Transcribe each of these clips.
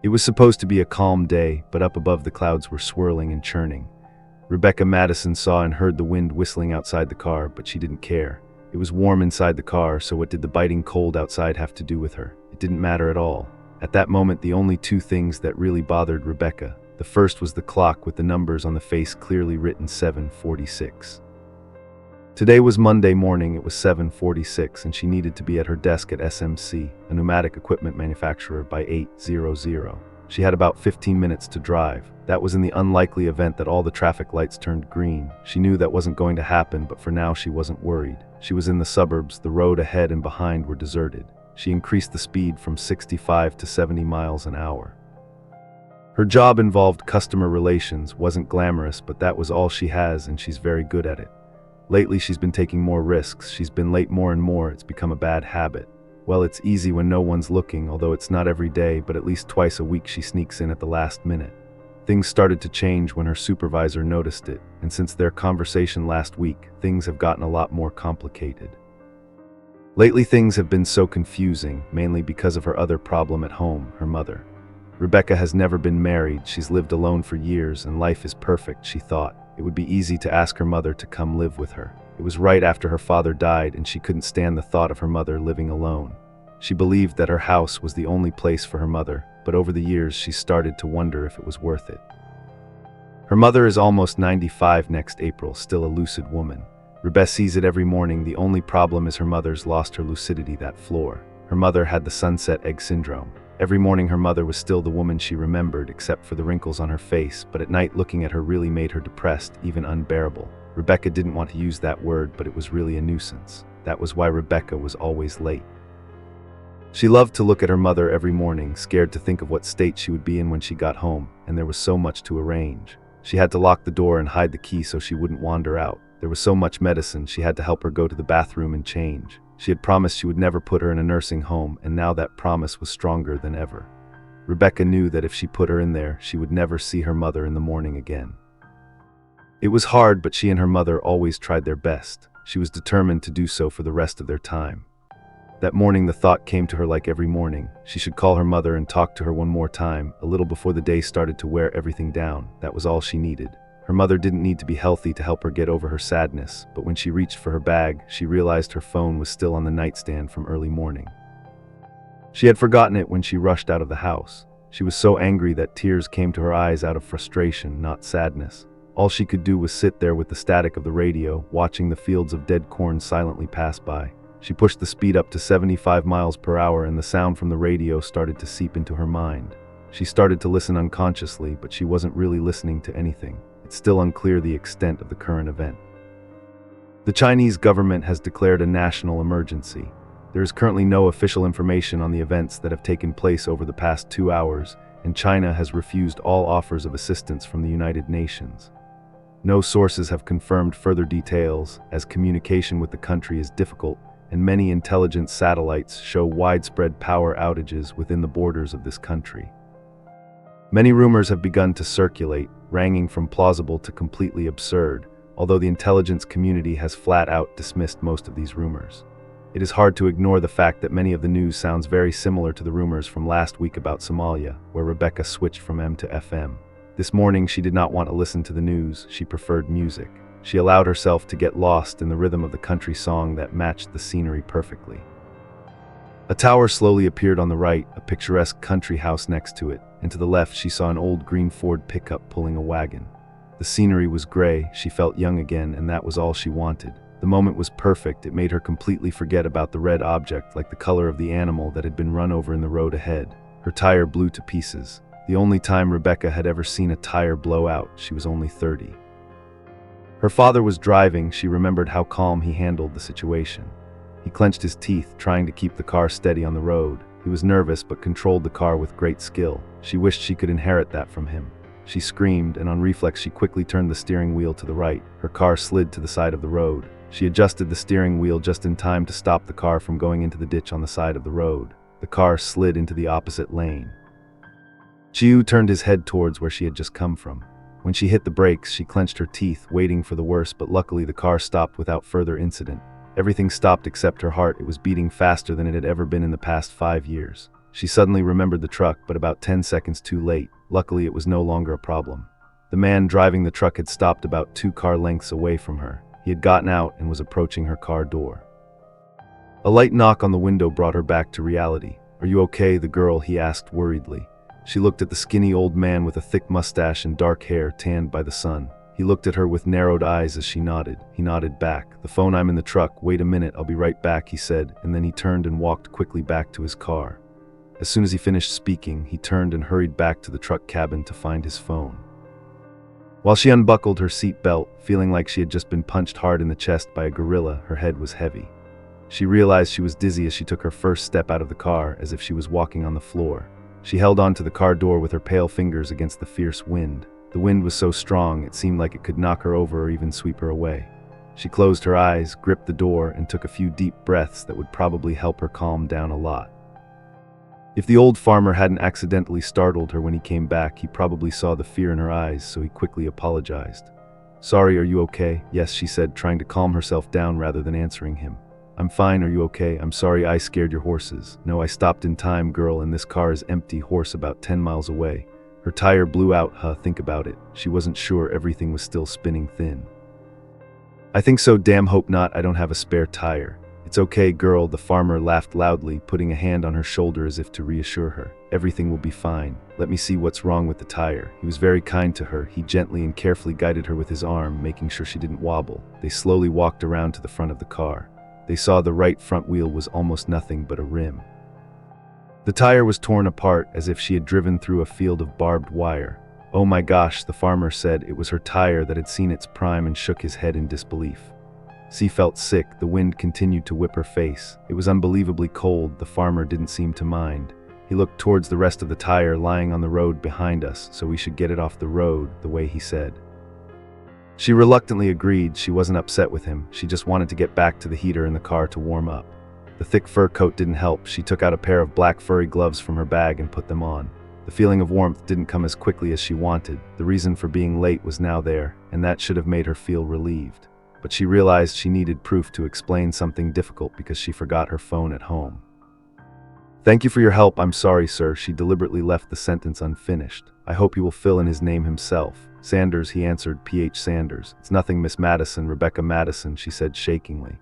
It was supposed to be a calm day, but up above the clouds were swirling and churning. Rebecca Madison saw and heard the wind whistling outside the car, but she didn't care. It was warm inside the car, so what did the biting cold outside have to do with her? It didn't matter at all. At that moment, the only two things that really bothered Rebecca. The first was the clock with the numbers on the face clearly written 7:46. Today was Monday morning, it was 7:46, and she needed to be at her desk at SMC, a pneumatic equipment manufacturer, by 8:00. She had about 15 minutes to drive. That was in the unlikely event that all the traffic lights turned green. She knew that wasn't going to happen, but for now she wasn't worried. She was in the suburbs, the road ahead and behind were deserted. She increased the speed from 65 to 70 miles an hour. Her job involved customer relations, wasn't glamorous, but that was all she has, and she's very good at it. Lately she's been taking more risks, she's been late more and more, it's become a bad habit. Well, it's easy when no one's looking, although it's not every day, but at least twice a week she sneaks in at the last minute. Things started to change when her supervisor noticed it, and since their conversation last week, things have gotten a lot more complicated. Lately things have been so confusing, mainly because of her other problem at home, her mother. Rebecca has never been married, she's lived alone for years, and life is perfect, she thought. It would be easy to ask her mother to come live with her. It was right after her father died, and she couldn't stand the thought of her mother living alone. She believed that her house was the only place for her mother, but over the years she started to wonder if it was worth it. Her mother is almost 95 next April, still a lucid woman. Rebecca sees it every morning. The only problem is her mother's lost her lucidity that floor. Her mother had the sunset egg syndrome. Every morning her mother was still the woman she remembered, except for the wrinkles on her face, but at night looking at her really made her depressed, even unbearable. Rebecca didn't want to use that word, but it was really a nuisance. That was why Rebecca was always late. She loved to look at her mother every morning, scared to think of what state she would be in when she got home, and there was so much to arrange. She had to lock the door and hide the key so she wouldn't wander out. There was so much medicine, she had to help her go to the bathroom and change. She had promised she would never put her in a nursing home, and now that promise was stronger than ever. Rebecca knew that if she put her in there, she would never see her mother in the morning again. It was hard, but she and her mother always tried their best. She was determined to do so for the rest of their time. That morning the thought came to her like every morning. She should call her mother and talk to her one more time, a little before the day started to wear everything down. That was all she needed. Her mother didn't need to be healthy to help her get over her sadness, but when she reached for her bag, she realized her phone was still on the nightstand from early morning. She had forgotten it when she rushed out of the house. She was so angry that tears came to her eyes out of frustration, not sadness. All she could do was sit there with the static of the radio, watching the fields of dead corn silently pass by. She pushed the speed up to 75 miles per hour, and the sound from the radio started to seep into her mind. She started to listen unconsciously, but she wasn't really listening to anything. It's still unclear the extent of the current event. The Chinese government has declared a national emergency. There is currently no official information on the events that have taken place over the past 2 hours, and China has refused all offers of assistance from the United Nations. No sources have confirmed further details, as communication with the country is difficult, and many intelligence satellites show widespread power outages within the borders of this country. Many rumors have begun to circulate, ranging from plausible to completely absurd, although the intelligence community has flat out dismissed most of these rumors. It is hard to ignore the fact that many of the news sounds very similar to the rumors from last week about Somalia, where Rebecca switched from M to FM. This morning she did not want to listen to the news, she preferred music. She allowed herself to get lost in the rhythm of the country song that matched the scenery perfectly. A tower slowly appeared on the right, a picturesque country house next to it, and to the left she saw an old green Ford pickup pulling a wagon. The scenery was gray, she felt young again, and that was all she wanted. The moment was perfect, it made her completely forget about the red object, like the color of the animal that had been run over in the road ahead. Her tire blew to pieces. The only time Rebecca had ever seen a tire blow out, she was only 30. Her father was driving, she remembered how calm he handled the situation. He clenched his teeth, trying to keep the car steady on the road. He was nervous but controlled the car with great skill. She wished she could inherit that from him. She screamed, and on reflex she quickly turned the steering wheel to the right. Her car slid to the side of the road. She adjusted the steering wheel just in time to stop the car from going into the ditch on the side of the road. The car slid into the opposite lane. Myuu turned his head towards where she had just come from. When she hit the brakes, she clenched her teeth, waiting for the worst, but luckily the car stopped without further incident. Everything stopped except her heart. It was beating faster than it had ever been in the past 5 years. She suddenly remembered the truck, but about 10 seconds too late. Luckily, it was no longer a problem. The man driving the truck had stopped about 2 car lengths away from her. He had gotten out and was approaching her car door. A light knock on the window brought her back to reality. "Are you okay?" the girl, he asked worriedly. She looked at the skinny old man with a thick mustache and dark hair tanned by the sun. He looked at her with narrowed eyes as she nodded. He nodded back. "The phone, I'm in the truck. Wait a minute, I'll be right back," he said, and then he turned and walked quickly back to his car. As soon as he finished speaking, he turned and hurried back to the truck cabin to find his phone. While she unbuckled her seat belt, feeling like she had just been punched hard in the chest by a gorilla, her head was heavy. She realized she was dizzy as she took her first step out of the car, as if she was walking on the floor. She held onto the car door with her pale fingers against the fierce wind. The wind was so strong, it seemed like it could knock her over or even sweep her away. She closed her eyes, gripped the door, and took a few deep breaths that would probably help her calm down a lot. If the old farmer hadn't accidentally startled her when he came back, he probably saw the fear in her eyes, so he quickly apologized. "Sorry, are you okay?" "Yes," she said, trying to calm herself down rather than answering him. "I'm fine, are you okay?" "I'm sorry I scared your horses." "No, I stopped in time, girl, and this car is empty." "Horse about 10 miles away. Her tire blew out, huh? Think about it." She wasn't sure, everything was still spinning thin. "I think so, damn hope not, I don't have a spare tire." "It's okay, girl," the farmer laughed loudly, putting a hand on her shoulder as if to reassure her. "Everything will be fine. Let me see what's wrong with the tire." He was very kind to her. He gently and carefully guided her with his arm, making sure she didn't wobble. They slowly walked around to the front of the car. They saw the right front wheel was almost nothing but a rim. The tire was torn apart as if she had driven through a field of barbed wire. "Oh my gosh," the farmer said. It was her tire that had seen its prime, and shook his head in disbelief. She felt sick. The wind continued to whip her face. It was unbelievably cold. The farmer didn't seem to mind. He looked towards the rest of the tire lying on the road behind us, so we should get it off the road, the way he said. She reluctantly agreed. She wasn't upset with him. She just wanted to get back to the heater in the car to warm up. The thick fur coat didn't help. She took out a pair of black furry gloves from her bag and put them on. The feeling of warmth didn't come as quickly as she wanted. The reason for being late was now there, and that should have made her feel relieved. But she realized she needed proof to explain something difficult because she forgot her phone at home. "Thank you for your help. I'm sorry, sir." She deliberately left the sentence unfinished. "I hope he will fill in his name himself." "Sanders," he answered. "P.H. Sanders." "It's nothing, Miss Madison." "Rebecca Madison," she said shakingly.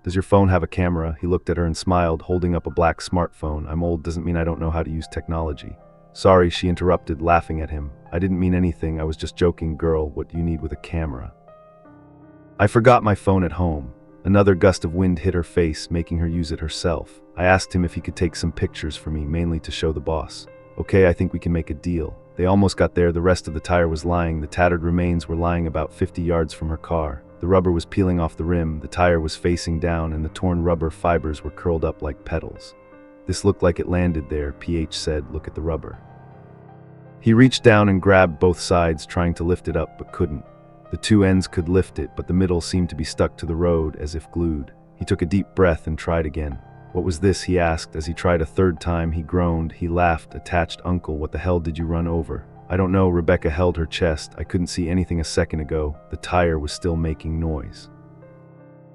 "Does your phone have a camera?" He looked at her and smiled, holding up a black smartphone. "I'm old doesn't mean I don't know how to use technology." "Sorry," she interrupted, laughing at him. "I didn't mean anything. I was just joking, girl. What do you need with a camera?" "I forgot my phone at home." Another gust of wind hit her face, making her use it herself. "I asked him if he could take some pictures for me, mainly to show the boss." "Okay, I think we can make a deal." They almost got there. The rest of the tire was lying. The tattered remains were lying about 50 yards from her car. The rubber was peeling off the rim, the tire was facing down, and the torn rubber fibers were curled up like petals. "This looked like it landed there," PH said. "Look at the rubber." He reached down and grabbed both sides, trying to lift it up, but couldn't. The two ends could lift it, but the middle seemed to be stuck to the road, as if glued. He took a deep breath and tried again. "What was this?" he asked. As he tried a third time, he groaned. He laughed. "Attached, uncle. What the hell did you run over?" "I don't know." Rebecca held her chest. "I couldn't see anything a second ago." The tire was still making noise.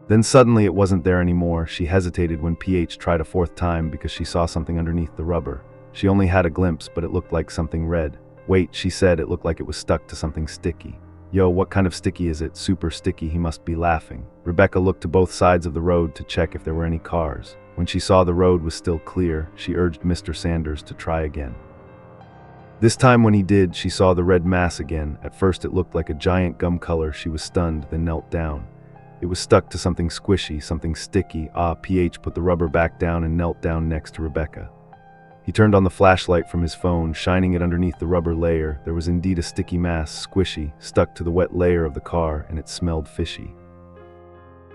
Then suddenly it wasn't there anymore. She hesitated when PH tried a fourth time because she saw something underneath the rubber. She only had a glimpse, but it looked like something red. "Wait," she said. "It looked like it was stuck to something sticky." "Yo, what kind of sticky is it?" "Super sticky." He must be laughing. Rebecca looked to both sides of the road to check if there were any cars. When she saw the road was still clear, she urged Mr. Sanders to try again. This time when he did, she saw the red mass again. At first it looked like a giant gum color. She was stunned, then knelt down. It was stuck to something squishy, something sticky. PH put the rubber back down and knelt down next to Rebecca. He turned on the flashlight from his phone, shining it underneath the rubber layer. There was indeed a sticky mass, squishy, stuck to the wet layer of the car, and it smelled fishy.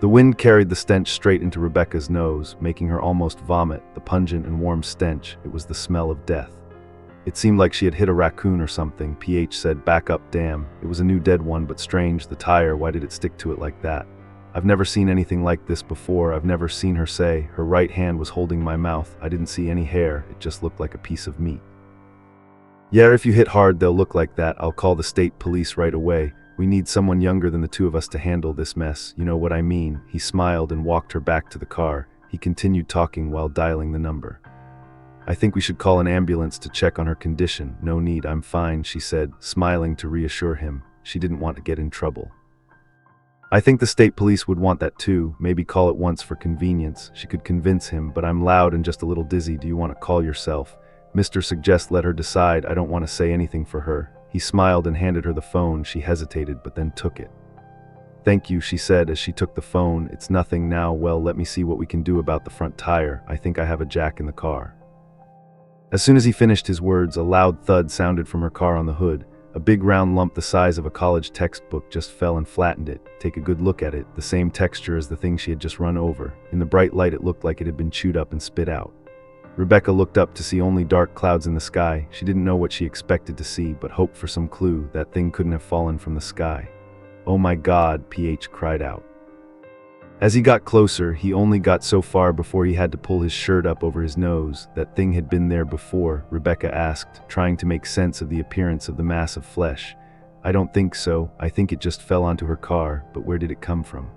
The wind carried the stench straight into Rebecca's nose, making her almost vomit. The pungent and warm stench, it was the smell of death. It seemed like she had hit a raccoon or something. PH said, "Back up, damn." It was a new dead one, but strange. The tire, why did it stick to it like that? "I've never seen anything like this before." I've never seen her say. Her right hand was holding my mouth. I didn't see any hair. It just looked like a piece of meat. "Yeah, if you hit hard, they'll look like that. I'll call the state police right away. We need someone younger than the two of us to handle this mess. You know what I mean." He smiled and walked her back to the car. He continued talking while dialing the number. I think we should call an ambulance to check on her condition. No need, I'm fine, she said, smiling to reassure him. She didn't want to get in trouble. I think the state police would want that too, maybe call it once for convenience. She could convince him, but I'm loud and just a little dizzy. Do you want to call yourself? Mr. Suggest let her decide. I don't want to say anything for her. He smiled and handed her the phone. She hesitated, but then took it. Thank you, she said as she took the phone. It's nothing now. Well, let me see what we can do about the front tire. I think I have a jack in the car. As soon as he finished his words, a loud thud sounded from her car on the hood. A big round lump the size of a college textbook just fell and flattened it. Take a good look at it, the same texture as the thing she had just run over. In the bright light it looked like it had been chewed up and spit out. Rebecca looked up to see only dark clouds in the sky. She didn't know what she expected to see, but hoped for some clue. That thing couldn't have fallen from the sky. Oh my God, PH cried out. As he got closer, he only got so far before he had to pull his shirt up over his nose. That thing had been there before, Rebecca asked, trying to make sense of the appearance of the mass of flesh. I don't think so. I think it just fell onto her car, but where did it come from?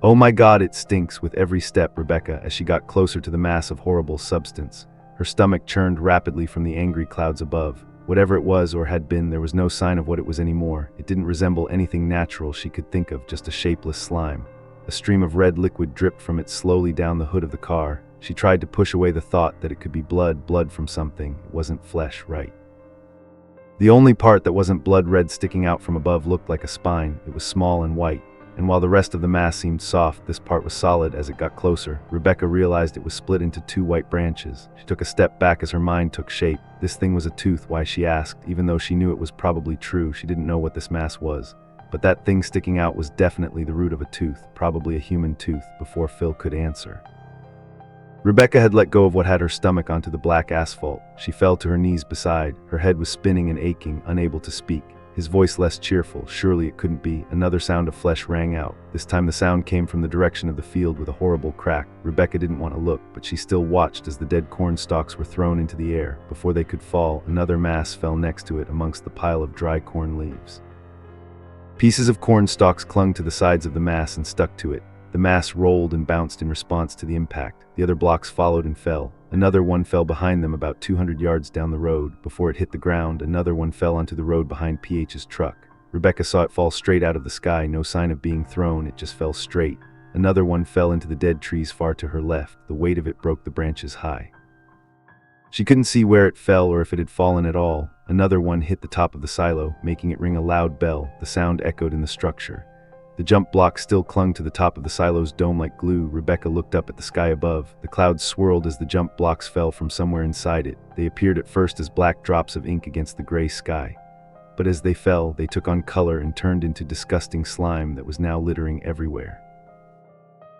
Oh my God, it stinks. With every step, Rebecca, as she got closer to the mass of horrible substance, her stomach churned rapidly from the angry clouds above. Whatever it was or had been, there was no sign of what it was anymore. It didn't resemble anything natural she could think of, just a shapeless slime. A stream of red liquid dripped from it slowly down the hood of the car. She tried to push away the thought that it could be blood from something. It wasn't flesh, right? The only part that wasn't blood red sticking out from above looked like a spine. It was small and white, and while the rest of the mass seemed soft, this part was solid. As it got closer, Rebecca realized it was split into two white branches. She took a step back as her mind took shape. This thing was a tooth. Why, she asked, even though she knew it was probably true. She didn't know what this mass was. But that thing sticking out was definitely the root of a tooth, probably a human tooth, before Phil could answer. Rebecca had let go of what had her stomach onto the black asphalt. She fell to her knees beside. Her head was spinning and aching, unable to speak. His voice less cheerful. Surely it couldn't be. Another sound of flesh rang out. This time the sound came from the direction of the field with a horrible crack. Rebecca didn't want to look, but she still watched as the dead corn stalks were thrown into the air. Before they could fall, another mass fell next to it amongst the pile of dry corn leaves. Pieces of corn stalks clung to the sides of the mass and stuck to it. The mass rolled and bounced in response to the impact. The other blocks followed and fell. Another one fell behind them about 200 yards down the road. Before it hit the ground, another one fell onto the road behind PH's truck. Rebecca saw it fall straight out of the sky, no sign of being thrown, it just fell straight. Another one fell into the dead trees far to her left. The weight of it broke the branches high. She couldn't see where it fell or if it had fallen at all. Another one hit the top of the silo, making it ring a loud bell. The sound echoed in the structure. The jump block still clung to the top of the silo's dome like glue. Rebecca looked up at the sky above. The clouds swirled as the jump blocks fell from somewhere inside it. They appeared at first as black drops of ink against the gray sky. But as they fell, they took on color and turned into disgusting slime that was now littering everywhere.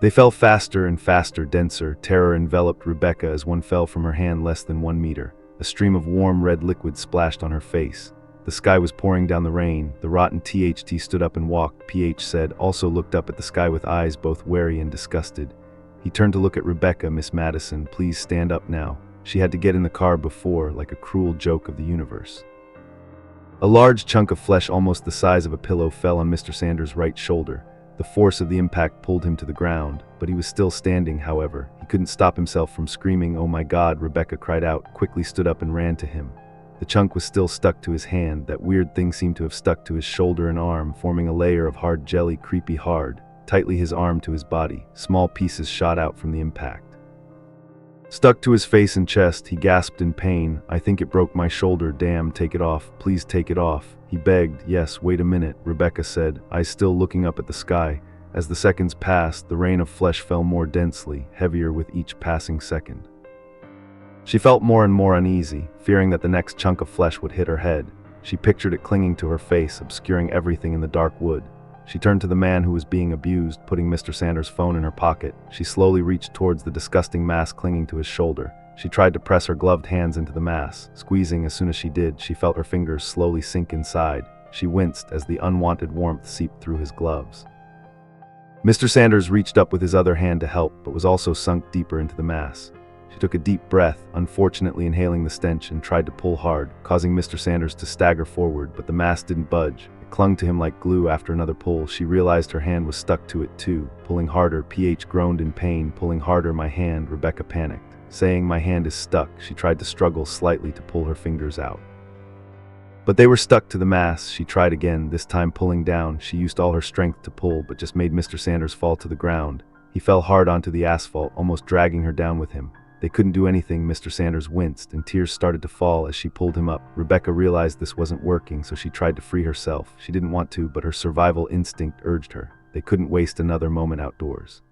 They fell faster and faster, denser. Terror enveloped Rebecca as one fell from her hand less than 1 meter. A stream of warm red liquid splashed on her face. The sky was pouring down the rain. The rotten THT stood up and walked, PH said, also looked up at the sky with eyes both wary and disgusted. He turned to look at Rebecca. Miss Madison, please stand up now. She had to get in the car before, like a cruel joke of the universe. A large chunk of flesh almost the size of a pillow fell on Mr. Sanders' right shoulder. The force of the impact pulled him to the ground, but he was still standing, however. He couldn't stop himself from screaming. Oh my God, Rebecca cried out, quickly stood up and ran to him. The chunk was still stuck to his hand. That weird thing seemed to have stuck to his shoulder and arm, forming a layer of hard jelly, creepy hard, tightly his arm to his body. Small pieces shot out from the impact. Stuck to his face and chest, he gasped in pain. I think it broke my shoulder. Damn, take it off. Please take it off. He begged. Yes, wait a minute, Rebecca said, eyes still looking up at the sky. As the seconds passed, the rain of flesh fell more densely, heavier with each passing second. She felt more and more uneasy, fearing that the next chunk of flesh would hit her head. She pictured it clinging to her face, obscuring everything in the dark wood. She turned to the man who was being abused, putting Mr. Sanders' phone in her pocket. She slowly reached towards the disgusting mass clinging to his shoulder. She tried to press her gloved hands into the mass. Squeezing as soon as she did, she felt her fingers slowly sink inside. She winced as the unwanted warmth seeped through his gloves. Mr. Sanders reached up with his other hand to help, but was also sunk deeper into the mass. She took a deep breath, unfortunately inhaling the stench, and tried to pull hard, causing Mr. Sanders to stagger forward, but the mass didn't budge. It clung to him like glue. After another pull, she realized her hand was stuck to it too. Pulling harder, PH groaned in pain. Pulling harder, my hand, Rebecca panicked. saying, "My hand is stuck." She tried to struggle slightly to pull her fingers out. But they were stuck to the mass. She tried again, this time pulling down. She used all her strength to pull, but just made Mr. Sanders fall to the ground. He fell hard onto the asphalt, almost dragging her down with him. They couldn't do anything. Mr. Sanders winced, and tears started to fall as she pulled him up. Rebecca realized this wasn't working, so she tried to free herself. She didn't want to, but her survival instinct urged her. They couldn't waste another moment outdoors.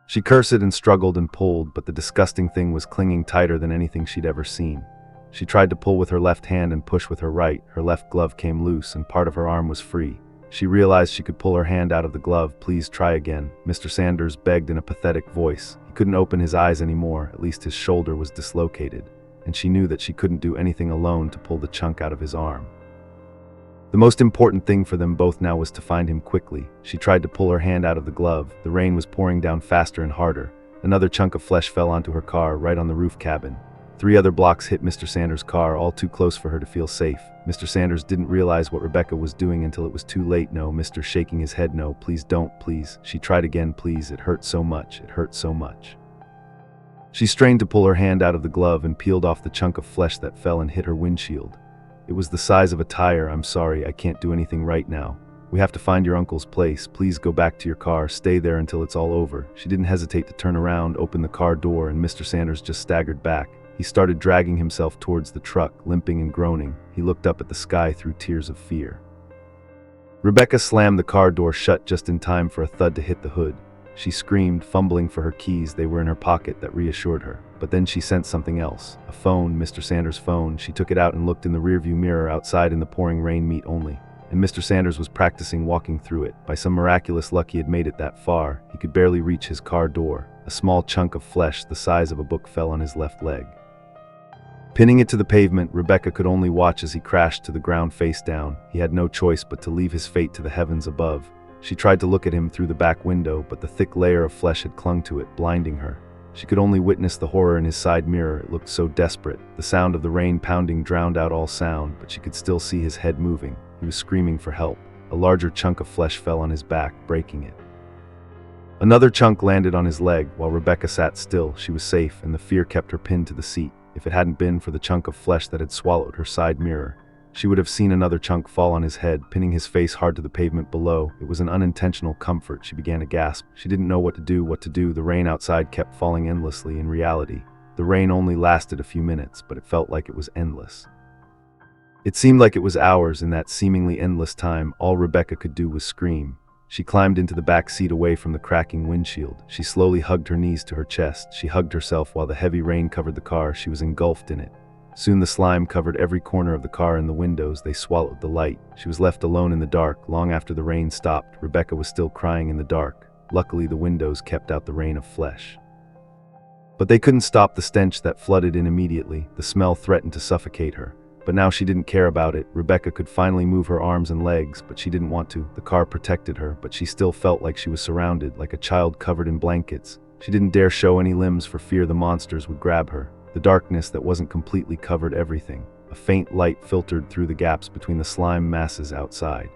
She cursed and struggled and pulled, but the disgusting thing was clinging tighter than anything she'd ever seen. She tried to pull with her left hand and push with her right. Her left glove came loose, and part of her arm was free. She realized she could pull her hand out of the glove. "Please try again," Mr. Sanders begged in a pathetic voice. He couldn't open his eyes anymore, at least his shoulder was dislocated, and she knew that she couldn't do anything alone to pull the chunk out of his arm. The most important thing for them both now was to find him quickly. She tried to pull her hand out of the glove. The rain was pouring down faster and harder. Another chunk of flesh fell onto her car, right on the roof cabin. 3 other blocks hit Mr. Sanders' car, all too close for her to feel safe. Mr. Sanders didn't realize what Rebecca was doing until it was too late. "No," Mr. shaking his head, "no, please don't, please." She tried again, "Please, it hurts so much, it hurts so much." She strained to pull her hand out of the glove and peeled off the chunk of flesh that fell and hit her windshield. It was the size of a tire. "I'm sorry, I can't do anything right now. We have to find your uncle's place. Please go back to your car, stay there until it's all over." She didn't hesitate to turn around, open the car door, and Mr. Sanders just staggered back. He started dragging himself towards the truck, limping and groaning. He looked up at the sky through tears of fear. Rebecca slammed the car door shut just in time for a thud to hit the hood. She screamed, fumbling for her keys. They were in her pocket. That reassured her. But then she sensed something else. A phone, Mr. Sanders' phone. She took it out and looked in the rearview mirror. Outside in the pouring rain, meat only. And Mr. Sanders was practicing walking through it. By some miraculous luck, he had made it that far. He could barely reach his car door. A small chunk of flesh the size of a book fell on his left leg. Pinning it to the pavement, Rebecca could only watch as he crashed to the ground face down. He had no choice but to leave his fate to the heavens above. She tried to look at him through the back window, but the thick layer of flesh had clung to it, blinding her. She could only witness the horror in his side mirror. It looked so desperate. The sound of the rain pounding drowned out all sound, but she could still see his head moving. He was screaming for help. A larger chunk of flesh fell on his back, breaking it. Another chunk landed on his leg. While Rebecca sat still, she was safe, and the fear kept her pinned to the seat. If it hadn't been for the chunk of flesh that had swallowed her side mirror, she would have seen another chunk fall on his head, pinning his face hard to the pavement below. It was an unintentional comfort. She began to gasp. She didn't know what to do. The rain outside kept falling endlessly. In reality, the rain only lasted a few minutes, but it felt like it was endless. It seemed like it was hours. In that seemingly endless time, all Rebecca could do was scream. She climbed into the back seat away from the cracking windshield. She slowly hugged her knees to her chest. She hugged herself while the heavy rain covered the car. She was engulfed in it. Soon the slime covered every corner of the car and the windows. They swallowed the light. She was left alone in the dark. Long after the rain stopped, Rebecca was still crying in the dark. Luckily, the windows kept out the rain of flesh. But they couldn't stop the stench that flooded in immediately. The smell threatened to suffocate her. But now she didn't care about it. Rebecca could finally move her arms and legs, but she didn't want to. The car protected her, but she still felt like she was surrounded, like a child covered in blankets. She didn't dare show any limbs for fear the monsters would grab her. The darkness that wasn't completely covered everything. A faint light filtered through the gaps between the slime masses outside.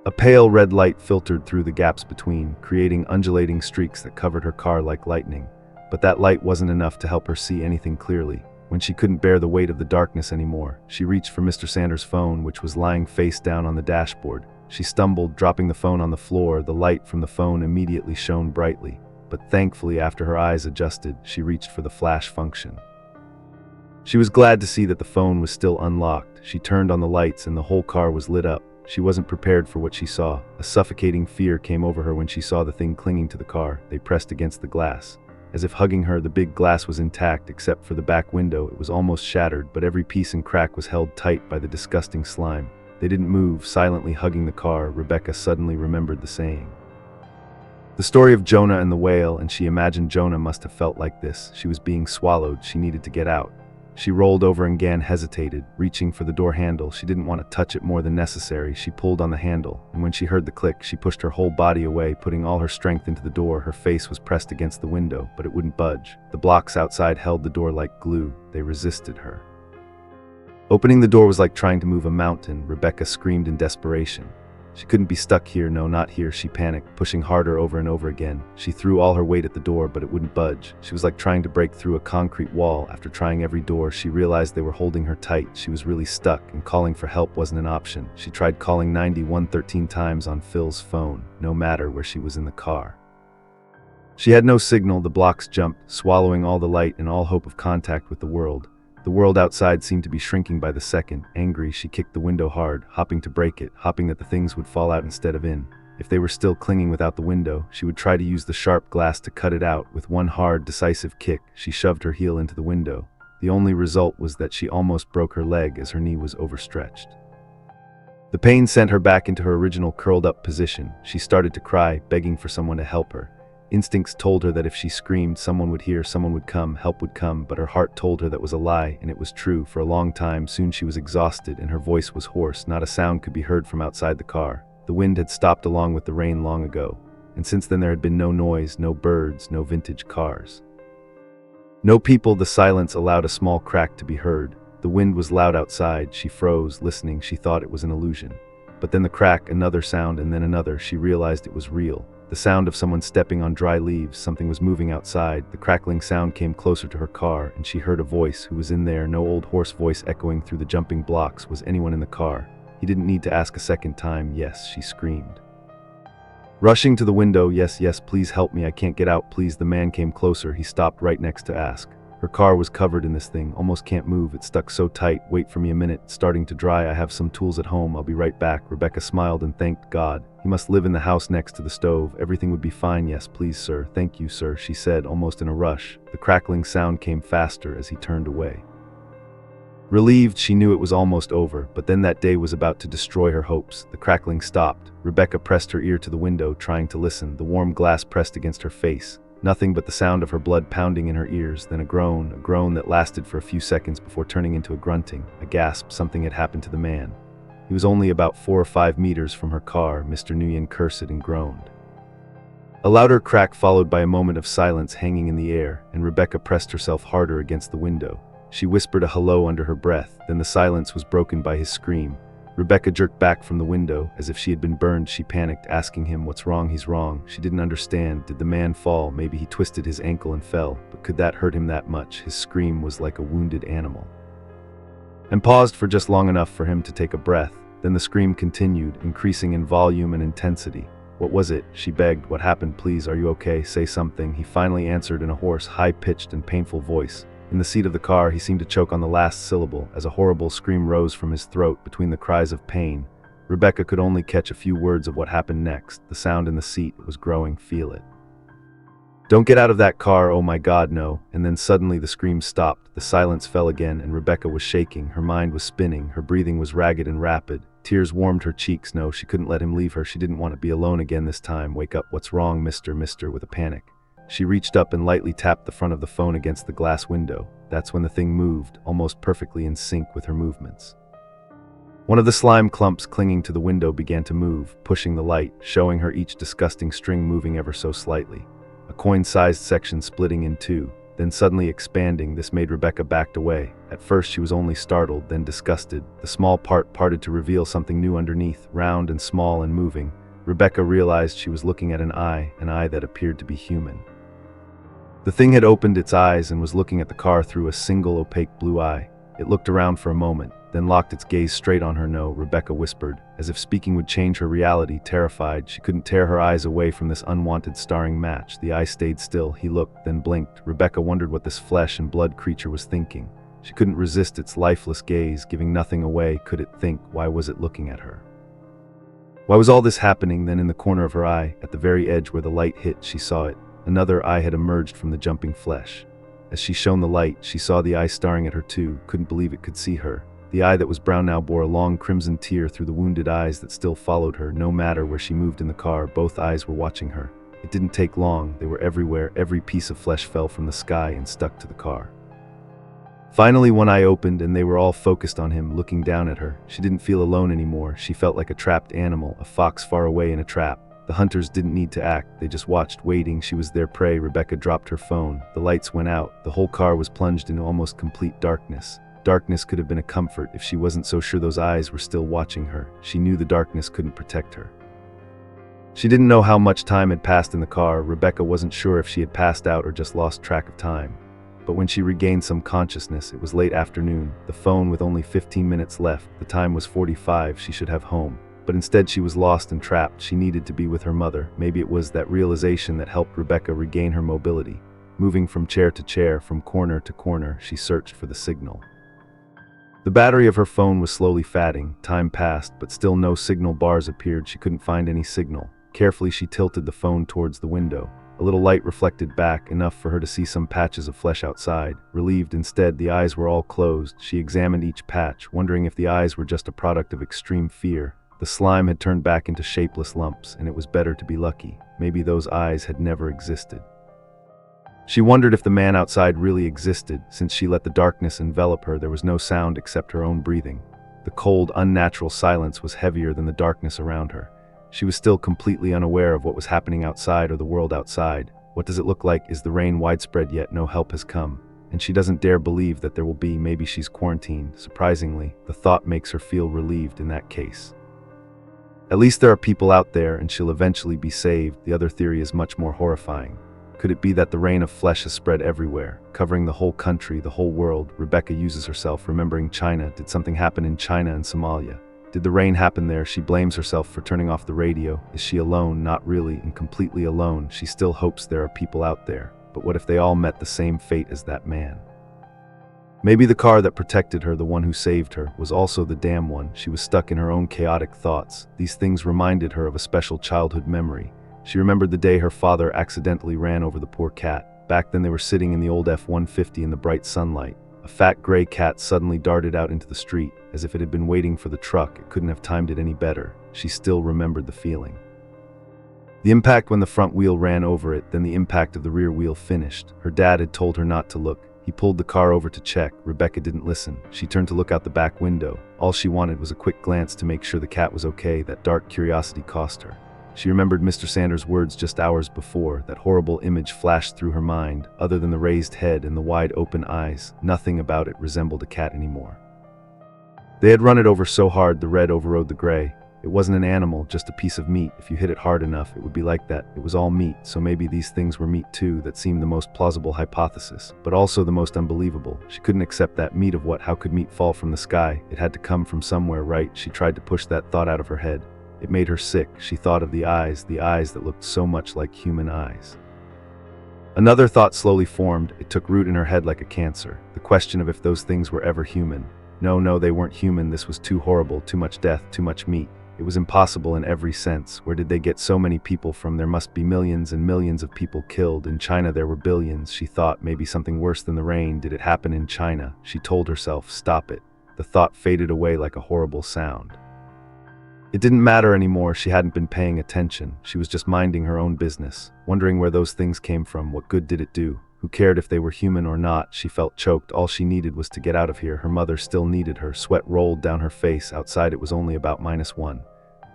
A pale red light filtered through the gaps between, creating undulating streaks that covered her car like lightning. But that light wasn't enough to help her see anything clearly. When she couldn't bear the weight of the darkness anymore, she reached for Mr. Sanders' phone, which was lying face down on the dashboard. She stumbled, dropping the phone on the floor. The light from the phone immediately shone brightly. But thankfully, after her eyes adjusted, she reached for the flash function. She was glad to see that the phone was still unlocked. She turned on the lights and the whole car was lit up. She wasn't prepared for what she saw. A suffocating fear came over her when she saw the thing clinging to the car. They pressed against the glass. As if hugging her, the big glass was intact except for the back window. It was almost shattered, but every piece and crack was held tight by the disgusting slime. They didn't move, silently hugging the car. Rebecca suddenly remembered the saying. The story of Jonah and the whale, and she imagined Jonah must have felt like this. She was being swallowed. She needed to get out. She rolled over and again hesitated, reaching for the door handle. She didn't want to touch it more than necessary. She pulled on the handle, and when she heard the click, she pushed her whole body away, putting all her strength into the door. Her face was pressed against the window, but it wouldn't budge. The blocks outside held the door like glue. They resisted her. Opening the door was like trying to move a mountain. Rebecca screamed in desperation. She couldn't be stuck here, no, not here, she panicked, pushing harder over and over again. She threw all her weight at the door, but it wouldn't budge. She was like trying to break through a concrete wall. After trying every door, she realized they were holding her tight. She was really stuck, and calling for help wasn't an option. She tried calling 911 times on Phil's phone, no matter where she was in the car. She had no signal. The blocks jumped, swallowing all the light and all hope of contact with the world. The world outside seemed to be shrinking by the second. Angry, she kicked the window hard, hopping to break it, hoping that the things would fall out instead of in. If they were still clinging without the window, she would try to use the sharp glass to cut it out. With one hard, decisive kick, she shoved her heel into the window. The only result was that she almost broke her leg as her knee was overstretched. The pain sent her back into her original curled-up position. She started to cry, begging for someone to help her. Instincts told her that if she screamed, someone would hear, someone would come, help would come, but her heart told her that was a lie, and it was true. For a long time, soon she was exhausted, and her voice was hoarse. Not a sound could be heard from outside the car. The wind had stopped along with the rain long ago, and since then there had been no noise, no birds, no vintage cars. No people. The silence allowed a small crack to be heard. The wind was loud outside. She froze, listening. She thought it was an illusion. But then the crack, another sound, and then another. She realized it was real. The sound of someone stepping on dry leaves. Something was moving outside. The crackling sound came closer to her car, and she heard a voice. Who was in there? No old hoarse voice echoing through the jumping blocks. Was anyone in the car? He didn't need to ask a second time. Yes, she screamed. Rushing to the window. Yes, yes, please help me. I can't get out, please. The man came closer. He stopped right next to ask. Her car was covered in this thing. Almost can't move. It's stuck so tight. Wait for me a minute. It's starting to dry. I have some tools at home. I'll be right back. Rebecca smiled and thanked God. He must live in the house next to the stove. Everything would be fine. Yes, please, sir. Thank you, sir, she said, almost in a rush. The crackling sound came faster as he turned away. Relieved, she knew it was almost over, but then that day was about to destroy her hopes. The crackling stopped. Rebecca pressed her ear to the window, trying to listen. The warm glass pressed against her face. Nothing but the sound of her blood pounding in her ears, then a groan that lasted for a few seconds before turning into a grunting, a gasp. Something had happened to the man. He was only about 4 or 5 meters from her car. Mr. Nguyen cursed and groaned. A louder crack followed by a moment of silence hanging in the air, and Rebecca pressed herself harder against the window. She whispered a hello under her breath, then the silence was broken by his scream. Rebecca jerked back from the window, as if she had been burned. She panicked, asking him, "What's wrong?" "He's wrong." She didn't understand. Did the man fall? Maybe he twisted his ankle and fell, but could that hurt him that much? His scream was like a wounded animal. And paused for just long enough for him to take a breath. Then the scream continued, increasing in volume and intensity. "What was it?" she begged. "What happened? Please, are you okay? Say something." He finally answered in a hoarse, high-pitched and painful voice. In the seat of the car, he seemed to choke on the last syllable, as a horrible scream rose from his throat between the cries of pain. Rebecca could only catch a few words of what happened next. The sound in the seat was growing. "Feel it. Don't get out of that car, oh my God, no." And then suddenly the scream stopped. The silence fell again, and Rebecca was shaking. Her mind was spinning. Her breathing was ragged and rapid. Tears warmed her cheeks. No, she couldn't let him leave her. She didn't want to be alone again this time. "Wake up. What's wrong, mister?" With a panic. She reached up and lightly tapped the front of the phone against the glass window. That's when the thing moved, almost perfectly in sync with her movements. One of the slime clumps clinging to the window began to move, pushing the light, showing her each disgusting string moving ever so slightly. A coin-sized section splitting in two, then suddenly expanding. This made Rebecca backed away. At first she was only startled, then disgusted. The small part parted to reveal something new underneath, round and small and moving. Rebecca realized she was looking at an eye that appeared to be human. The thing had opened its eyes and was looking at the car through a single opaque blue eye. It looked around for a moment, then locked its gaze straight on her. "No," Rebecca whispered, as if speaking would change her reality. Terrified, she couldn't tear her eyes away from this unwanted starring match. The eye stayed still. He looked, then blinked. Rebecca wondered what this flesh and blood creature was thinking. She couldn't resist its lifeless gaze, giving nothing away. Could it think? Why was it looking at her? Why was all this happening? Then in the corner of her eye, at the very edge where the light hit, she saw it. Another eye had emerged from the jumping flesh. As she shone the light, she saw the eye staring at her too. Couldn't believe it could see her. The eye that was brown now bore a long crimson tear through the wounded eyes that still followed her. No matter where she moved in the car, both eyes were watching her. It didn't take long. They were everywhere. Every piece of flesh fell from the sky and stuck to the car. Finally, one eye opened, and they were all focused on him, looking down at her. She didn't feel alone anymore. She felt like a trapped animal, a fox far away in a trap. The hunters didn't need to act. They just watched, waiting. She was their prey. Rebecca dropped her phone. The lights went out. The whole car was plunged into almost complete darkness. Darkness could have been a comfort if she wasn't so sure those eyes were still watching her. She knew the darkness couldn't protect her. She didn't know how much time had passed in the car. Rebecca wasn't sure if she had passed out or just lost track of time. But when she regained some consciousness, it was late afternoon, the phone with only 15 minutes left. The time was 45, she should have home. But instead she was lost and trapped. She needed to be with her mother. Maybe it was that realization that helped Rebecca regain her mobility. Moving from chair to chair, from corner to corner, she searched for the signal. The battery of her phone was slowly fatting. Time passed, but still no signal bars appeared. She couldn't find any signal. Carefully she tilted the phone towards the window. A little light reflected back, enough for her to see some patches of flesh outside. Relieved instead, the eyes were all closed. She examined each patch, wondering if the eyes were just a product of extreme fear. The slime had turned back into shapeless lumps, and it was better to be lucky. Maybe those eyes had never existed. She wondered if the man outside really existed. Since she let the darkness envelop her, there was no sound except her own breathing. The cold, unnatural silence was heavier than the darkness around her. She was still completely unaware of what was happening outside or the world outside. What does it look like? Is the rain widespread yet no help has come? And she doesn't dare believe that there will be. Maybe she's quarantined. Surprisingly, the thought makes her feel relieved in that case. At least there are people out there and she'll eventually be saved. The other theory is much more horrifying. Could it be that the rain of flesh has spread everywhere, covering the whole country, the whole world? Rebecca uses herself, remembering China. Did something happen in China and Somalia? Did the rain happen there? She blames herself for turning off the radio. Is she alone? Not really, and completely alone. She still hopes there are people out there. But what if they all met the same fate as that man? Maybe the car that protected her, the one who saved her, was also the damn one. She was stuck in her own chaotic thoughts. These things reminded her of a special childhood memory. She remembered the day her father accidentally ran over the poor cat. Back then they were sitting in the old F-150 in the bright sunlight. A fat gray cat suddenly darted out into the street. As if it had been waiting for the truck, it couldn't have timed it any better. She still remembered the feeling. The impact when the front wheel ran over it, then the impact of the rear wheel finished. Her dad had told her not to look. He pulled the car over to check. Rebecca didn't listen. She turned to look out the back window. All she wanted was a quick glance to make sure the cat was okay. That dark curiosity cost her. She remembered Mr. Sanders' words just hours before. That horrible image flashed through her mind. Other than the raised head and the wide open eyes, nothing about it resembled a cat anymore. They had run it over so hard the red overrode the gray. It wasn't an animal, just a piece of meat. If you hit it hard enough, it would be like that. It was all meat, so maybe these things were meat too. That seemed the most plausible hypothesis, but also the most unbelievable. She couldn't accept that meat of what? How could meat fall from the sky? It had to come from somewhere, right? She tried to push that thought out of her head. It made her sick. She thought of the eyes that looked so much like human eyes. Another thought slowly formed. It took root in her head like a cancer. The question of if those things were ever human. No, they weren't human. This was too horrible, too much death, too much meat. It was impossible in every sense. Where did they get so many people from? There must be millions and millions of people killed. In China there were billions. She thought maybe something worse than the rain. Did it happen in China? She told herself, stop it. The thought faded away like a horrible sound. It didn't matter anymore. She hadn't been paying attention. She was just minding her own business, wondering where those things came from. What good did it do? Who cared if they were human or not? She felt choked. All she needed was to get out of here. Her mother still needed her. Sweat rolled down her face. Outside it was only about -1.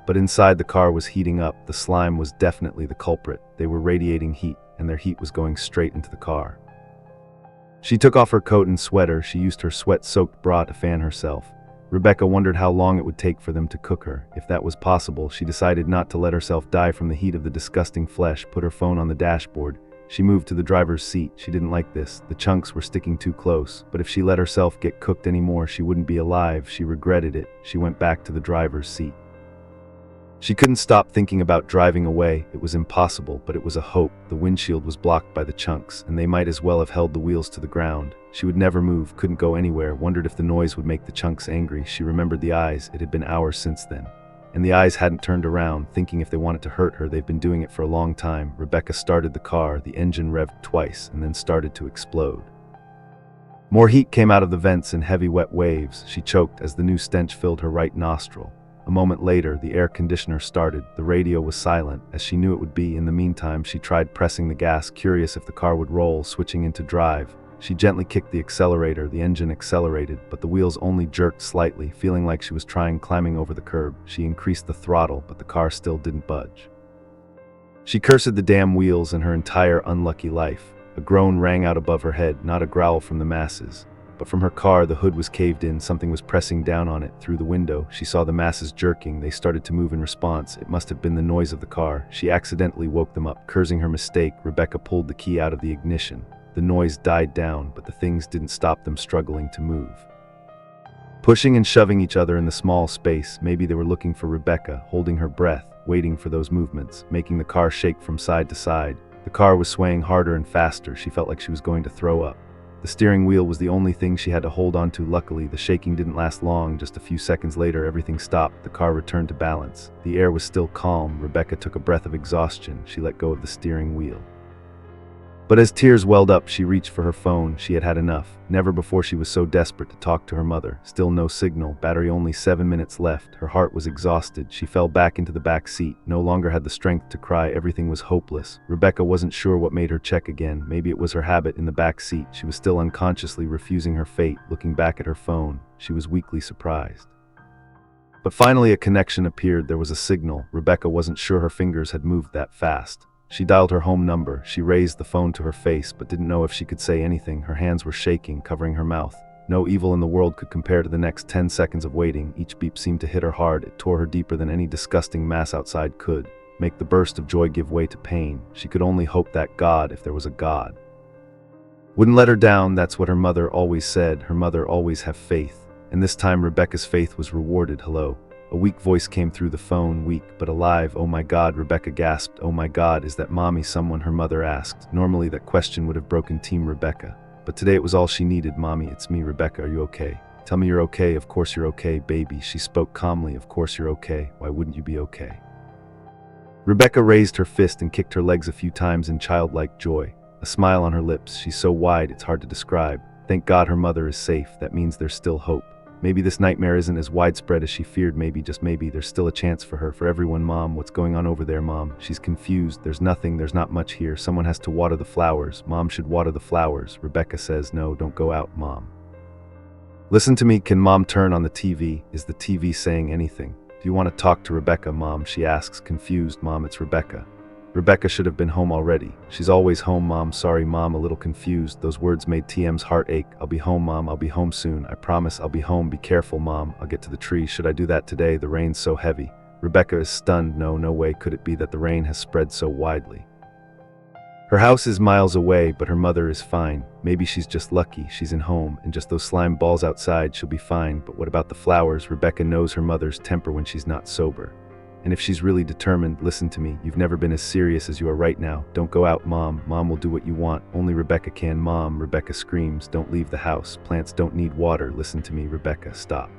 But inside the car was heating up. The slime was definitely the culprit. They were radiating heat, and their heat was going straight into the car. She took off her coat and sweater. She used her sweat-soaked bra to fan herself. Rebecca wondered how long it would take for them to cook her. If that was possible, she decided not to let herself die from the heat of the disgusting flesh. Put her phone on the dashboard. She moved to the driver's seat. She didn't like this. The chunks were sticking too close. But if she let herself get cooked anymore, she wouldn't be alive. She regretted it. She went back to the driver's seat. She couldn't stop thinking about driving away. It was impossible, but it was a hope. The windshield was blocked by the chunks, and they might as well have held the wheels to the ground. She would never move, couldn't go anywhere, wondered if the noise would make the chunks angry. She remembered the eyes. It had been hours since then. And the eyes hadn't turned around, thinking if they wanted to hurt her. They've been doing it for a long time. Rebecca started the car. The engine revved twice, and then started to explode. More heat came out of the vents in heavy wet waves. She choked as the new stench filled her right nostril. A moment later, the air conditioner started. The radio was silent, as she knew it would be. In the meantime, she tried pressing the gas, curious if the car would roll, switching into drive. She gently kicked the accelerator. The engine accelerated, but the wheels only jerked slightly, feeling like she was climbing over the curb. She increased the throttle, but the car still didn't budge. She cursed the damn wheels and her entire unlucky life. A groan rang out above her head, not a growl from the masses. but from her car the hood was caved in, something was pressing down on it. Through the window, she saw the masses jerking. They started to move in response. It must have been the noise of the car. She accidentally woke them up. Cursing her mistake, Rebecca pulled the key out of the ignition. The noise died down, but the things didn't stop them struggling to move. Pushing and shoving each other in the small space, maybe they were looking for Rebecca, holding her breath, waiting for those movements, making the car shake from side to side. The car was swaying harder and faster. She felt like she was going to throw up. The steering wheel was the only thing she had to hold on to. Luckily, the shaking didn't last long. Just a few seconds later, everything stopped. The car returned to balance. The air was still calm. Rebecca took a breath of exhaustion. She let go of the steering wheel. But as tears welled up, she reached for her phone. She had had enough. Never before she was so desperate to talk to her mother. Still no signal. Battery only 7 minutes left. Her heart was exhausted. She fell back into the back seat. No longer had the strength to cry. Everything was hopeless. Rebecca wasn't sure what made her check again. Maybe it was her habit in the back seat. She was still unconsciously refusing her fate. Looking back at her phone, she was weakly surprised. But finally a connection appeared. There was a signal. Rebecca wasn't sure her fingers had moved that fast. She dialed her home number. She raised the phone to her face, but didn't know if she could say anything. Her hands were shaking, covering her mouth. No evil in the world could compare to the next 10 seconds of waiting. Each beep seemed to hit her hard. It tore her deeper than any disgusting mass outside could. Make the burst of joy give way to pain. She could only hope that God, if there was a God, wouldn't let her down. That's what her mother always said. Her mother always have faith. And this time Rebecca's faith was rewarded. Hello. A weak voice came through the phone, weak but alive. "Oh my God," Rebecca gasped. "Oh my God, is that Mommy?" Someone, her mother asked. Normally that question would have broken Team Rebecca. But today it was all she needed. "Mommy, it's me, Rebecca. Are you okay? Tell me you're okay." "Of course you're okay, baby." She spoke calmly. "Of course you're okay. Why wouldn't you be okay?" Rebecca raised her fist and kicked her legs a few times in childlike joy. A smile on her lips. She's so wide it's hard to describe. Thank God her mother is safe. That means there's still hope. Maybe this nightmare isn't as widespread as she feared. Maybe, just maybe, there's still a chance for her, for everyone. "Mom, what's going on over there, Mom?" She's confused. "There's nothing, there's not much here. Someone has to water the flowers." "Mom should water the flowers." Rebecca says, "No, don't go out, Mom. Listen to me." "Can Mom turn on the TV?" "Is the TV saying anything?" "Do you want to talk to Rebecca, Mom?" she asks, confused. "Mom, it's Rebecca." Rebecca should have been home already. "She's always home, Mom." "Sorry, Mom," a little confused. Those words made TM's heart ache. "I'll be home, Mom. I'll be home soon. I promise I'll be home. Be careful, Mom. I'll get to the tree." "Should I do that today? The rain's so heavy." Rebecca is stunned. No way could it be that the rain has spread so widely. Her house is miles away, but her mother is fine. Maybe she's just lucky. She's in home, and just those slime balls outside, she'll be fine. But what about the flowers? Rebecca knows her mother's temper when she's not sober. And if she's really determined, "Listen to me. You've never been as serious as you are right now. Don't go out, Mom. Mom will do what you want. Only Rebecca can." "Mom," Rebecca screams, "don't leave the house. Plants don't need water. Listen to me, Rebecca. Stop."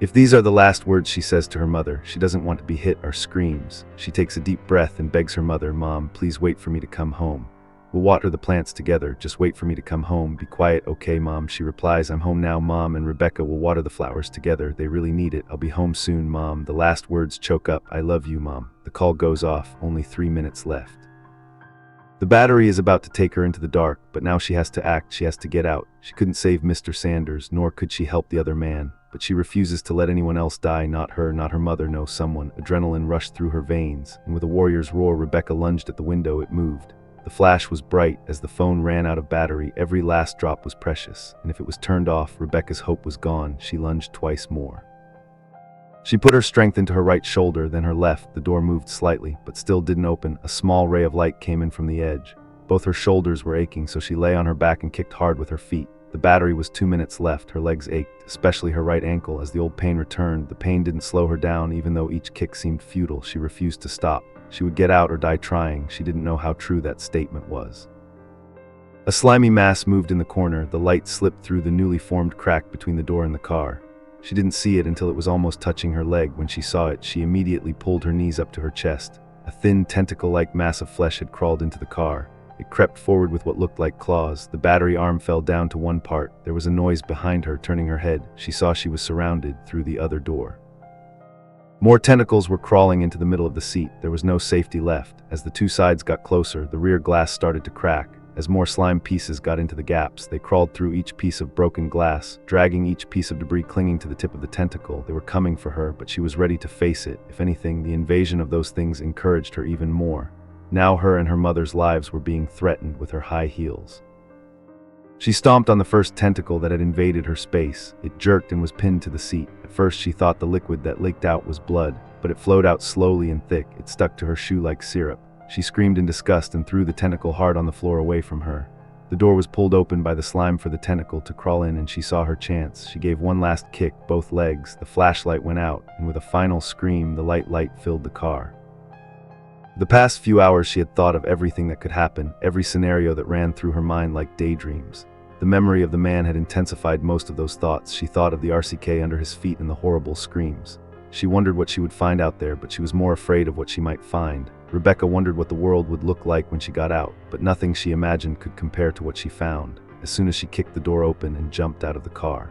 If these are the last words she says to her mother, she doesn't want to be hit or screams. She takes a deep breath and begs her mother, "Mom, please wait for me to come home. We'll water the plants together. Just wait for me to come home. Be quiet, okay, Mom?" She replies, "I'm home now, Mom, and Rebecca will water the flowers together. They really need it. I'll be home soon, Mom." The last words choke up. "I love you, Mom." The call goes off. Only 3 minutes left. The battery is about to take her into the dark, but now she has to act. She has to get out. She couldn't save Mr. Sanders, nor could she help the other man. But she refuses to let anyone else die. Not her, not her mother, no, someone. Adrenaline rushed through her veins, and with a warrior's roar, Rebecca lunged at the window. It moved. The flash was bright. As the phone ran out of battery, every last drop was precious, and if it was turned off, Rebecca's hope was gone. She lunged twice more. She put her strength into her right shoulder, then her left. The door moved slightly, but still didn't open. A small ray of light came in from the edge. Both her shoulders were aching, so she lay on her back and kicked hard with her feet. The battery was 2 minutes left. Her legs ached, especially her right ankle. As the old pain returned, the pain didn't slow her down. Even though each kick seemed futile, she refused to stop. She would get out or die trying. She didn't know how true that statement was. A slimy mass moved in the corner. The light slipped through the newly formed crack between the door and the car. She didn't see it until it was almost touching her leg. When she saw it, she immediately pulled her knees up to her chest. A thin, tentacle-like mass of flesh had crawled into the car. It crept forward with what looked like claws. The battery arm fell down to one part. There was a noise behind her. Turning her head, she saw she was surrounded through the other door. More tentacles were crawling into the middle of the seat. There was no safety left. As the two sides got closer, the rear glass started to crack. As more slime pieces got into the gaps, they crawled through each piece of broken glass, dragging each piece of debris clinging to the tip of the tentacle. They were coming for her, but she was ready to face it. If anything, the invasion of those things encouraged her even more. Now her and her mother's lives were being threatened with her high heels. She stomped on the first tentacle that had invaded her space. It jerked and was pinned to the seat. At first she thought the liquid that leaked out was blood, but it flowed out slowly and thick. It stuck to her shoe like syrup. She screamed in disgust and threw the tentacle hard on the floor away from her. The door was pulled open by the slime for the tentacle to crawl in, and she saw her chance. She gave one last kick, both legs. The flashlight went out, and with a final scream, the light filled the car. The past few hours she had thought of everything that could happen, every scenario that ran through her mind like daydreams. The memory of the man had intensified most of those thoughts. She thought of the RCK under his feet and the horrible screams. She wondered what she would find out there, but she was more afraid of what she might find. Rebecca wondered what the world would look like when she got out, but nothing she imagined could compare to what she found, as soon as she kicked the door open and jumped out of the car.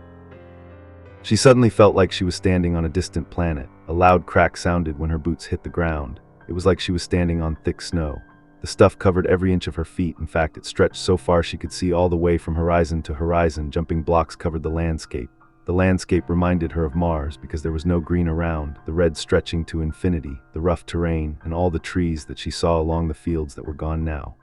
She suddenly felt like she was standing on a distant planet. A loud crack sounded when her boots hit the ground. It was like she was standing on thick snow. The stuff covered every inch of her feet. In fact, it stretched so far she could see all the way from horizon to horizon. Jumping blocks covered the landscape. The landscape reminded her of Mars because there was no green around, the red stretching to infinity, the rough terrain, and all the trees that she saw along the fields that were gone now.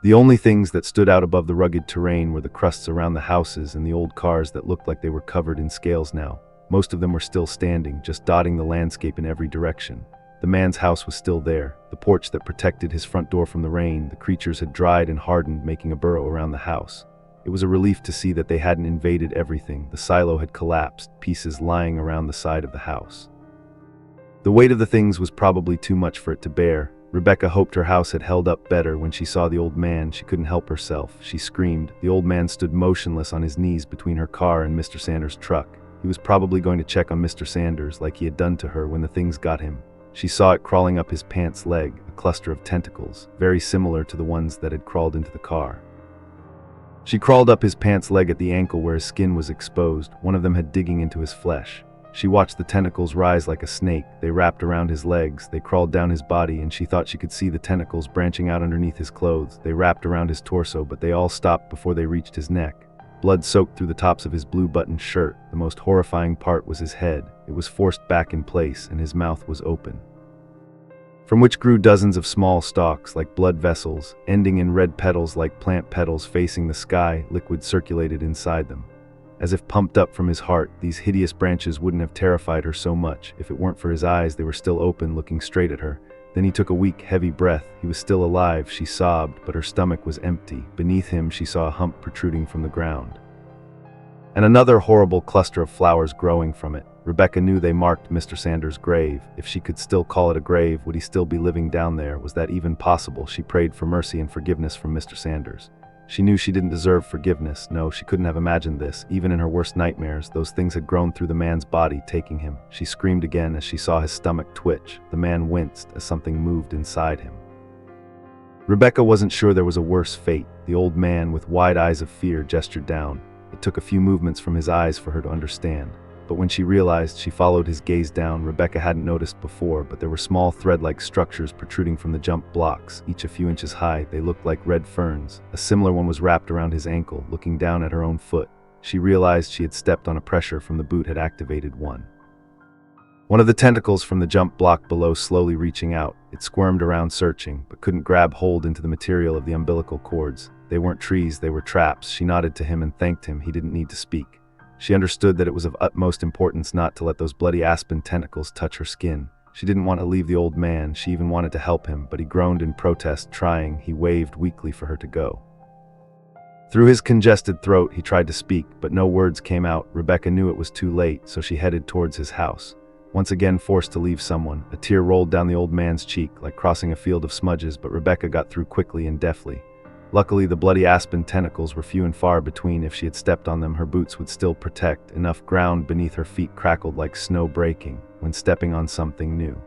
The only things that stood out above the rugged terrain were the crusts around the houses and the old cars that looked like they were covered in scales now. Most of them were still standing, just dotting the landscape in every direction. The man's house was still there, the porch that protected his front door from the rain. The creatures had dried and hardened, making a burrow around the house. It was a relief to see that they hadn't invaded everything. The silo had collapsed, pieces lying around the side of the house. The weight of the things was probably too much for it to bear. Rebecca hoped her house had held up better. When she saw the old man, she couldn't help herself. She screamed. The old man stood motionless on his knees between her car and Mr. Sanders' truck. He was probably going to check on Mr. Sanders like he had done to her when the things got him. She saw it crawling up his pants leg, a cluster of tentacles, very similar to the ones that had crawled into the car. She crawled up his pants leg at the ankle where his skin was exposed. One of them had digging into his flesh. She watched the tentacles rise like a snake. They wrapped around his legs. They crawled down his body, and she thought she could see the tentacles branching out underneath his clothes. They wrapped around his torso, but they all stopped before they reached his neck. Blood soaked through the tops of his blue-buttoned shirt. The most horrifying part was his head. It was forced back in place, and his mouth was open, from which grew dozens of small stalks like blood vessels, ending in red petals like plant petals facing the sky. Liquid circulated inside them. As if pumped up from his heart, these hideous branches wouldn't have terrified her so much. If it weren't for his eyes, they were still open, looking straight at her. Then he took a weak, heavy breath. He was still alive. She sobbed, but her stomach was empty. Beneath him, she saw a hump protruding from the ground, and another horrible cluster of flowers growing from it. Rebecca knew they marked Mr. Sanders' grave. If she could still call it a grave, would he still be living down there? Was that even possible? She prayed for mercy and forgiveness from Mr. Sanders. She knew she didn't deserve forgiveness. No, she couldn't have imagined this. Even in her worst nightmares, those things had grown through the man's body, taking him. She screamed again as she saw his stomach twitch. The man winced as something moved inside him. Rebecca wasn't sure there was a worse fate. The old man, with wide eyes of fear, gestured down. It took a few movements from his eyes for her to understand. But when she realized, she followed his gaze down. Rebecca hadn't noticed before, but there were small thread-like structures protruding from the jump blocks, each a few inches high. They looked like red ferns. A similar one was wrapped around his ankle, looking down at her own foot. She realized she had stepped on a pressure from the boot had activated one. One of the tentacles from the jump block below slowly reaching out. It squirmed around searching, but couldn't grab hold into the material of the umbilical cords. They weren't trees, they were traps. She nodded to him and thanked him. He didn't need to speak. She understood that it was of utmost importance not to let those bloody aspen tentacles touch her skin. She didn't want to leave the old man. She even wanted to help him, but he groaned in protest, trying. He waved weakly for her to go. Through his congested throat, he tried to speak, but no words came out. Rebecca knew it was too late, so she headed towards his house. Once again forced to leave someone, a tear rolled down the old man's cheek, like crossing a field of smudges, but Rebecca got through quickly and deftly. Luckily, the bloody aspen tentacles were few and far between. If she had stepped on them, her boots would still protect. Enough ground beneath her feet crackled like snow breaking when stepping on something new.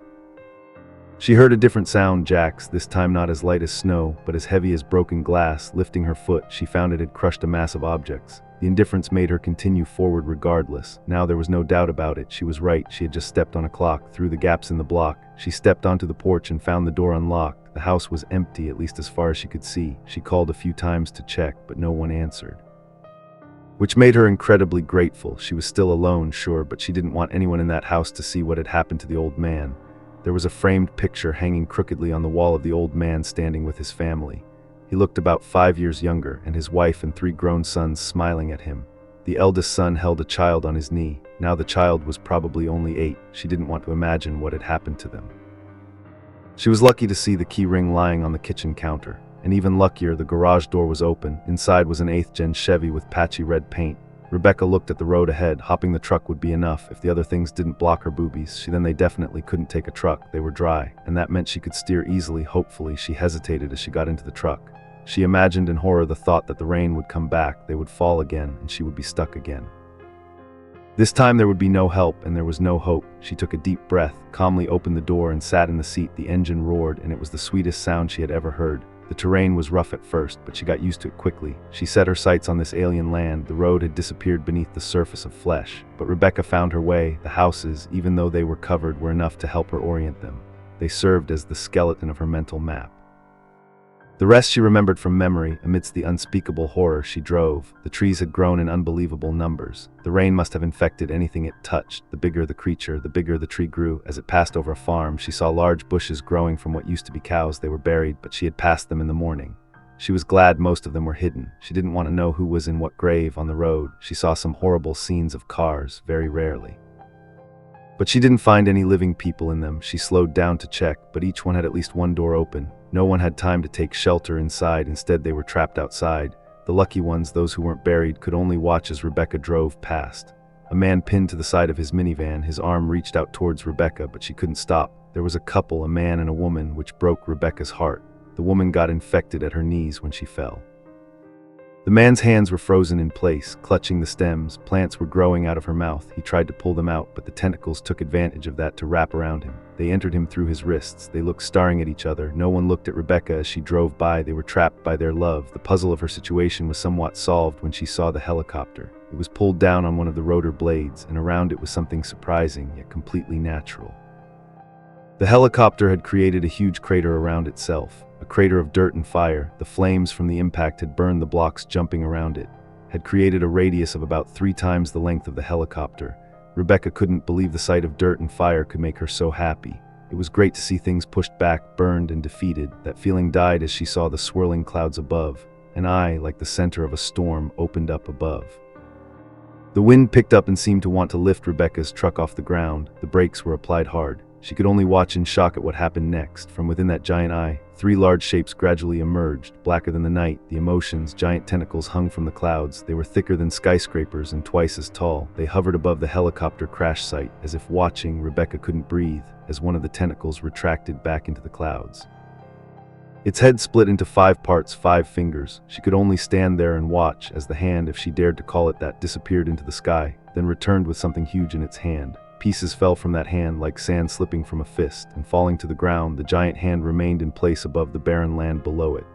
She heard a different sound, Jack's, this time not as light as snow, but as heavy as broken glass. Lifting her foot, she found it had crushed a mass of objects. The indifference made her continue forward regardless. Now there was no doubt about it. She was right. She had just stepped on a clock. Through the gaps in the block, she stepped onto the porch and found the door unlocked. The house was empty, at least as far as she could see. She called a few times to check, but no one answered, which made her incredibly grateful. She was still alone, sure, but she didn't want anyone in that house to see what had happened to the old man. There was a framed picture hanging crookedly on the wall of the old man standing with his family. He looked about 5 years younger, and his wife and 3 grown sons smiling at him. The eldest son held a child on his knee. Now the child was probably only 8. She didn't want to imagine what had happened to them. She was lucky to see the key ring lying on the kitchen counter. And even luckier, the garage door was open. Inside was an 8th-gen Chevy with patchy red paint. Rebecca looked at the road ahead. Hopping the truck would be enough. If the other things didn't block her boobies, then they definitely couldn't take a truck. They were dry, and that meant she could steer easily. Hopefully, she hesitated as she got into the truck. She imagined in horror the thought that the rain would come back, they would fall again, and she would be stuck again. This time there would be no help, and there was no hope. She took a deep breath, calmly opened the door, and sat in the seat. The engine roared, and it was the sweetest sound she had ever heard. The terrain was rough at first, but she got used to it quickly. She set her sights on this alien land. The road had disappeared beneath the surface of flesh. But Rebecca found her way. The houses, even though they were covered, were enough to help her orient them. They served as the skeleton of her mental map. The rest she remembered from memory. Amidst the unspeakable horror, she drove. The trees had grown in unbelievable numbers. The rain must have infected anything it touched. The bigger the creature, the bigger the tree grew. As it passed over a farm, she saw large bushes growing from what used to be cows. They were buried, but she had passed them in the morning. She was glad most of them were hidden. She didn't want to know who was in what grave on the road. She saw some horrible scenes of cars, very rarely. But she didn't find any living people in them. She slowed down to check, but each one had at least one door open. No one had time to take shelter inside. Instead, they were trapped outside. The lucky ones, those who weren't buried, could only watch as Rebecca drove past. A man pinned to the side of his minivan. His arm reached out towards Rebecca, but she couldn't stop. There was a couple, a man and a woman, which broke Rebecca's heart. The woman got infected at her knees when she fell. The man's hands were frozen in place, clutching the stems. Plants were growing out of her mouth. He tried to pull them out, but the tentacles took advantage of that to wrap around him. They entered him through his wrists. They looked staring at each other. No one looked at Rebecca as she drove by. They were trapped by their love. The puzzle of her situation was somewhat solved when she saw the helicopter. It was pulled down on one of the rotor blades, and around it was something surprising, yet completely natural. The helicopter had created a huge crater around itself, a crater of dirt and fire. The flames from the impact had burned the blocks jumping around it, had created a radius of about 3 times the length of the helicopter. Rebecca couldn't believe the sight of dirt and fire could make her so happy. It was great to see things pushed back, burned, and defeated. That feeling died as she saw the swirling clouds above. An eye, like the center of a storm, opened up above. The wind picked up and seemed to want to lift Rebecca's truck off the ground. The brakes were applied hard. She could only watch in shock at what happened next. From within that giant eye, 3 large shapes gradually emerged, blacker than the night. The emotions, giant tentacles hung from the clouds. They were thicker than skyscrapers and twice as tall. They hovered above the helicopter crash site, as if watching. Rebecca couldn't breathe, as one of the tentacles retracted back into the clouds. Its head split into 5 parts, 5 fingers. She could only stand there and watch as the hand, if she dared to call it that, disappeared into the sky, then returned with something huge in its hand. Pieces fell from that hand like sand slipping from a fist, and falling to the ground, the giant hand remained in place above the barren land below it,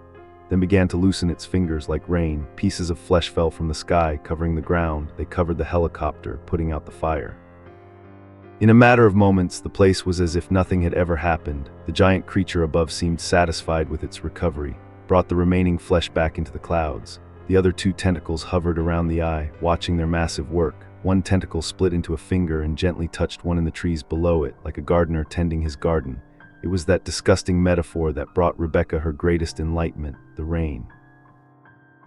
then began to loosen its fingers like rain. Pieces of flesh fell from the sky, covering the ground. They covered the helicopter, putting out the fire. In a matter of moments, the place was as if nothing had ever happened. The giant creature above seemed satisfied with its recovery, brought the remaining flesh back into the clouds. The other 2 tentacles hovered around the eye, watching their massive work. One tentacle split into a finger and gently touched one in the trees below it, like a gardener tending his garden. It was that disgusting metaphor that brought Rebecca her greatest enlightenment, the rain.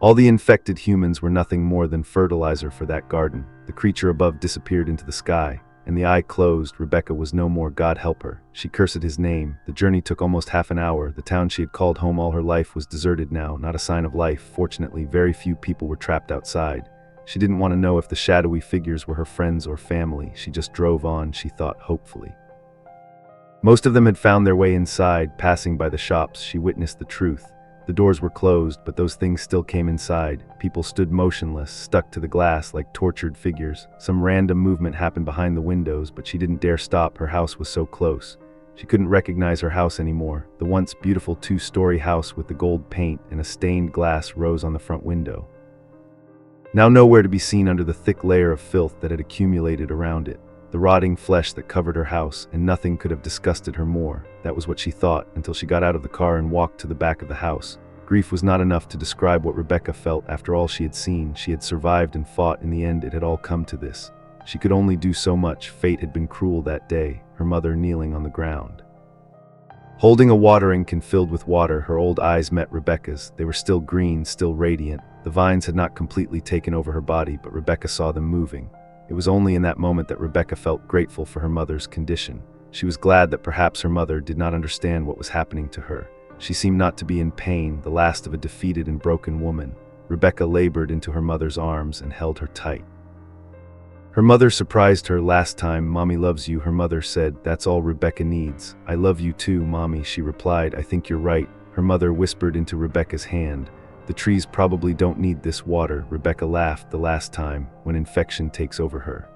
All the infected humans were nothing more than fertilizer for that garden. The creature above disappeared into the sky, and the eye closed. Rebecca was no more. God help her. She cursed his name. The journey took almost half an hour. The town she had called home all her life was deserted now, not a sign of life. Fortunately, very few people were trapped outside. She didn't want to know if the shadowy figures were her friends or family. She just drove on, she thought hopefully. Most of them had found their way inside. Passing by the shops, she witnessed the truth. The doors were closed, but those things still came inside. People stood motionless, stuck to the glass like tortured figures. Some random movement happened behind the windows, but she didn't dare stop. Her house was so close. She couldn't recognize her house anymore. The once beautiful 2-story house with the gold paint and a stained glass rose on the front window, now nowhere to be seen under the thick layer of filth that had accumulated around it. The rotting flesh that covered her house, and nothing could have disgusted her more. That was what she thought, until she got out of the car and walked to the back of the house. Grief was not enough to describe what Rebecca felt after all she had seen. She had survived and fought. In the end, it had all come to this. She could only do so much. Fate had been cruel that day, her mother kneeling on the ground, Holding a watering can filled with water, her old eyes met Rebecca's. They were still green, still radiant. The vines had not completely taken over her body, but Rebecca saw them moving. It was only in that moment that Rebecca felt grateful for her mother's condition. She was glad that perhaps her mother did not understand what was happening to her. She seemed not to be in pain, the last of a defeated and broken woman. Rebecca labored into her mother's arms and held her tight. Her mother surprised her. Last time, "Mommy loves you," her mother said. "That's all Rebecca needs." "I love you too, Mommy," she replied. "I think you're right." Her mother whispered into Rebecca's hand. "The trees probably don't need this water," Rebecca laughed. "The last time, when infection takes over her."